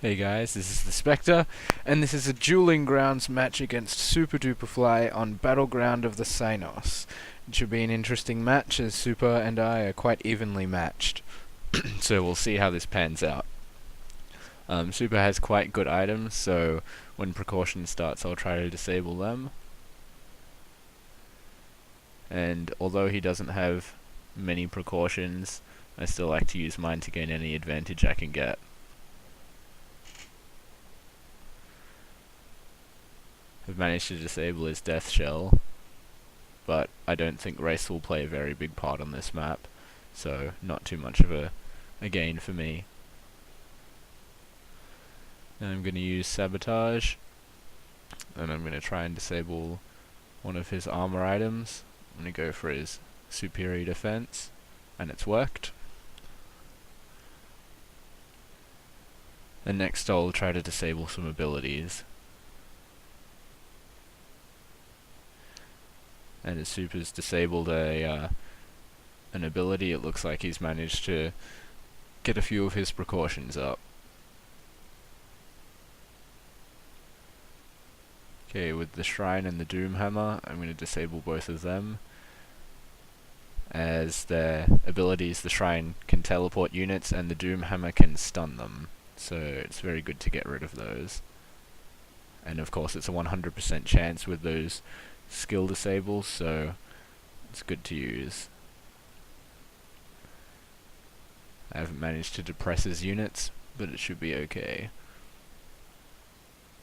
Hey guys, this is the Spectre, and this is a Dueling Grounds match against SupaDupaFly on Battleground of the Cynos. It should be an interesting match as Supa and I are quite evenly matched, so we'll see how this pans out. Supa has quite good items, so when precaution starts I'll try to disable them. And although he doesn't have many precautions, I still like to use mine to gain any advantage I can get. I've managed to disable his death shell, but I don't think race will play a very big part on this map, so not too much of a gain for me. Now I'm going to use sabotage, and I'm going to try and disable one of his armor items. I'm going to go for his superior defense, and it's worked. And next I'll try to disable some abilities. And as Supa's disabled an ability, it looks like he's managed to get a few of his precautions up. Okay, with the Shrine and the Doom Hammer, I'm going to disable both of them. As their abilities, the Shrine can teleport units and the Doom Hammer can stun them, so it's very good to get rid of those. And of course it's a 100% chance with those skill disables, so it's good to use. I haven't managed to depress his units, but it should be okay.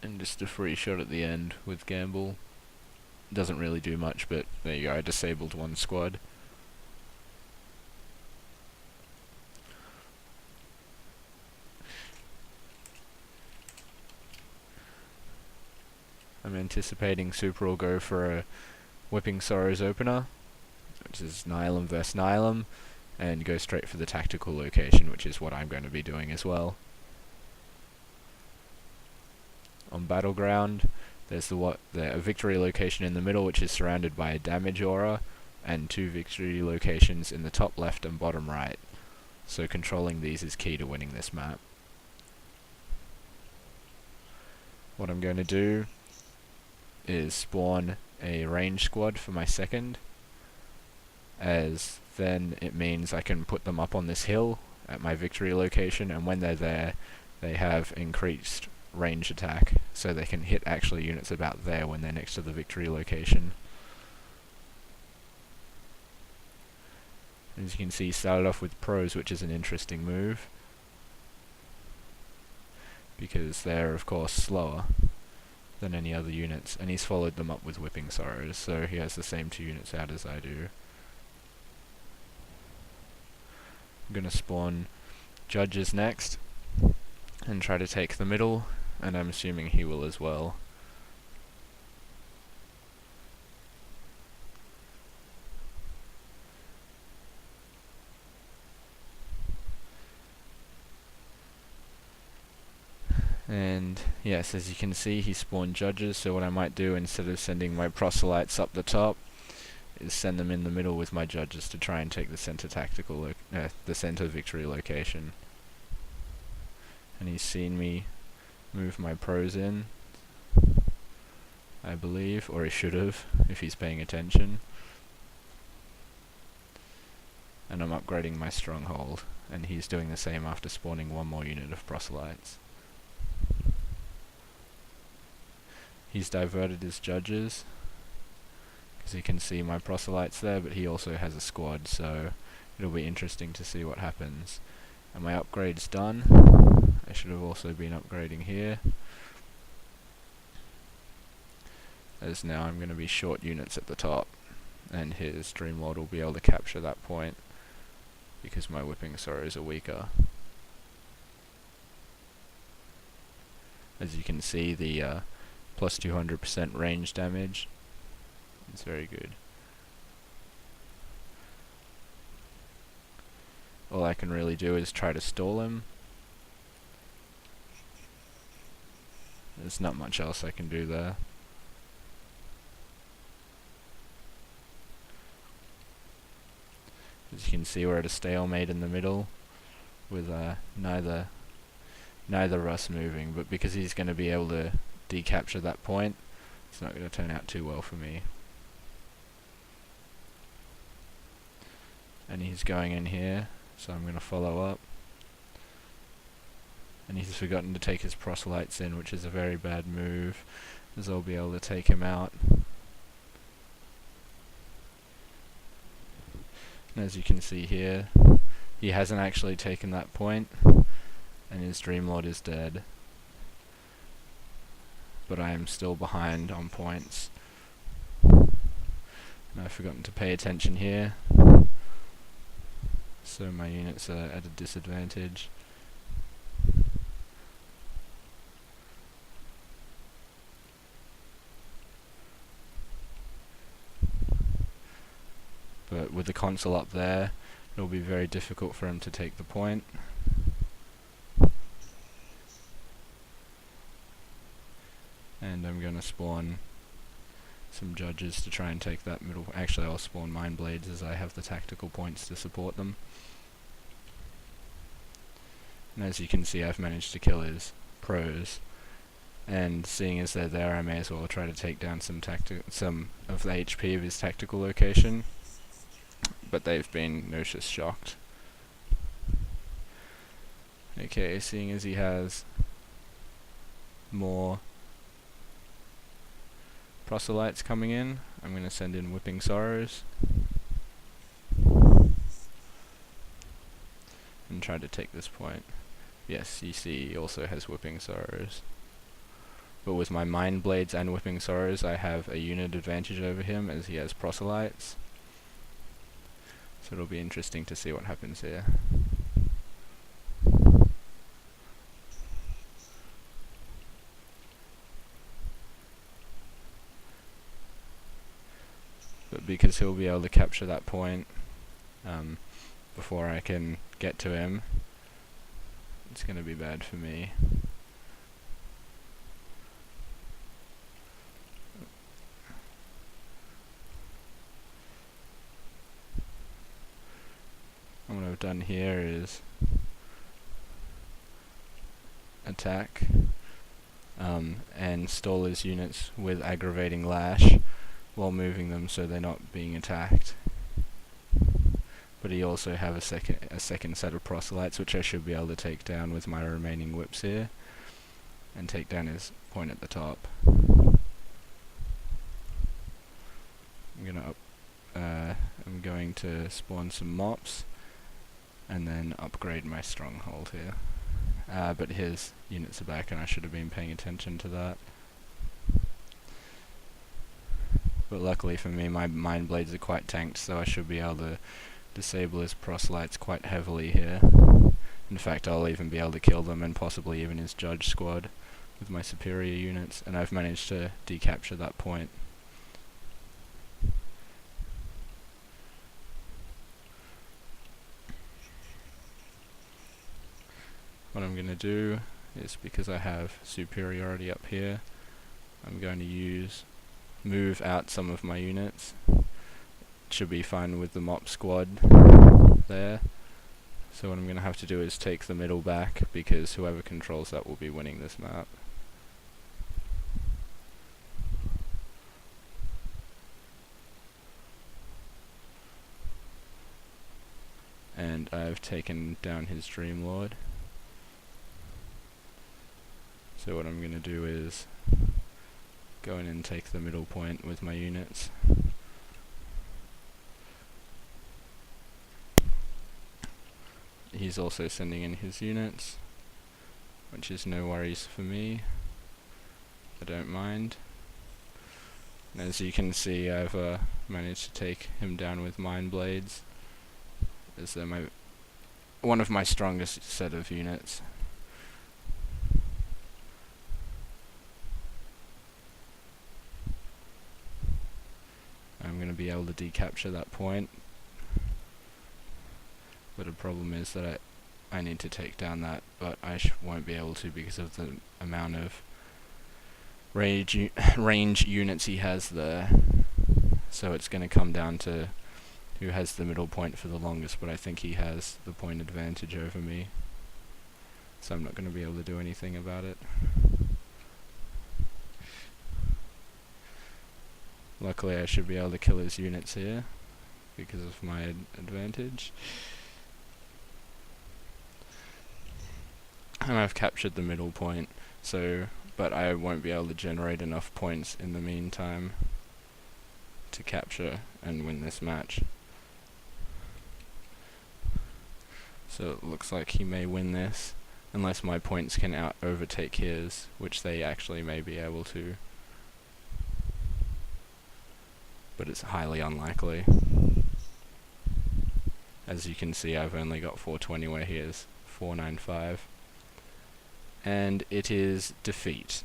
And just a free shot at the end with Gamble. Doesn't really do much, but there you go, I disabled one squad. I'm anticipating Supa will go for a Whipping Sorrows opener, which is Nihilum vs Nihilum, and go straight for the tactical location, which is what I'm going to be doing as well. On Battleground, there's a victory location in the middle, which is surrounded by a damage aura, and two victory locations in the top left and bottom right. So controlling these is key to winning this map. What I'm going to do is spawn a range squad for my second, as then it means I can put them up on this hill at my victory location, and when they're there they have increased range attack, so they can hit actually units about there when they're next to the victory location. As you can see, started off with pros, which is an interesting move, because they're of course slower than any other units, and he's followed them up with Whipping Sorrows, so he has the same two units out as I do. I'm gonna spawn Judges next, and try to take the middle, and I'm assuming he will as well. And yes, as you can see, he spawned Judges, so what I might do, instead of sending my proselytes up the top, is send them in the middle with my Judges to try and take the center the center victory location. And he's seen me move my pros in, I believe, or he should have, if he's paying attention. And I'm upgrading my stronghold, and he's doing the same after spawning one more unit of proselytes. He's diverted his Judges, because he can see my proselytes there, but he also has a squad, so it'll be interesting to see what happens. And my upgrade's done. I should have also been upgrading here, as now I'm going to be short units at the top, and his Dreamlord will be able to capture that point, because my Whipping Sorrows are weaker. As you can see, the plus 200% range damage, it's very good. All I can really do is try to stall him. There's not much else I can do there. As you can see, we're at a stalemate in the middle, with neither neither of us moving, but because he's going to be able to decapture that point, it's not going to turn out too well for me. And he's going in here, so I'm going to follow up. And he's forgotten to take his proselytes in, which is a very bad move, as I'll be able to take him out. And as you can see here, he hasn't actually taken that point, and his Dreamlord is dead. But I am still behind on points. And I've forgotten to pay attention here, so my units are at a disadvantage. But with the console up there, it'll be very difficult for him to take the point. And I'm going to spawn some judges to try and take that middle. Actually, I'll spawn Mind Blades as I have the tactical points to support them. And as you can see, I've managed to kill his pros. And seeing as they're there, I may as well try to take down some of the HP of his tactical location. But they've been notice shocked. Okay, seeing as he has more proselytes coming in, I'm going to send in Whipping Sorrows and try to take this point. Yes, you see he also has Whipping Sorrows. But with my Mind Blades and Whipping Sorrows, I have a unit advantage over him as he has proselytes. So it'll be interesting to see what happens here. But because he'll be able to capture that point before I can get to him, it's going to be bad for me. And what I've done here is attack and stall his units with aggravating lash while moving them so they're not being attacked. But he also have a second set of proselytes, which I should be able to take down with my remaining whips here and take down his point at the top. I'm going to spawn some mops and then upgrade my stronghold here. But his units are back and I should have been paying attention to that. But luckily for me, my Mind Blades are quite tanked, so I should be able to disable his proselytes quite heavily here. In fact, I'll even be able to kill them and possibly even his judge squad with my superior units, and I've managed to decapture that point. What I'm going to do is, because I have superiority up here, I'm going to move out some of my units. Should be fine with the mop squad there. So what I'm going to have to do is take the middle back, because whoever controls that will be winning this map. And I've taken down his Dreamlord. So what I'm going to do is go in and take the middle point with my units. He's also sending in his units, which is no worries for me. I don't mind. And as you can see, I've managed to take him down with Mind Blades, as they're one of my strongest set of units. I'm going to be able to decapture that point, but the problem is that I need to take down that, but I won't be able to because of the amount of range units he has there. So it's going to come down to who has the middle point for the longest, but I think he has the point advantage over me. so I'm not going to be able to do anything about it. Luckily I should be able to kill his units here because of my advantage. And I've captured the middle point, but I won't be able to generate enough points in the meantime to capture and win this match. So it looks like he may win this, unless my points can overtake his, which they actually may be able to. But it's highly unlikely. As you can see, I've only got 420 where he is 495. And it is defeat.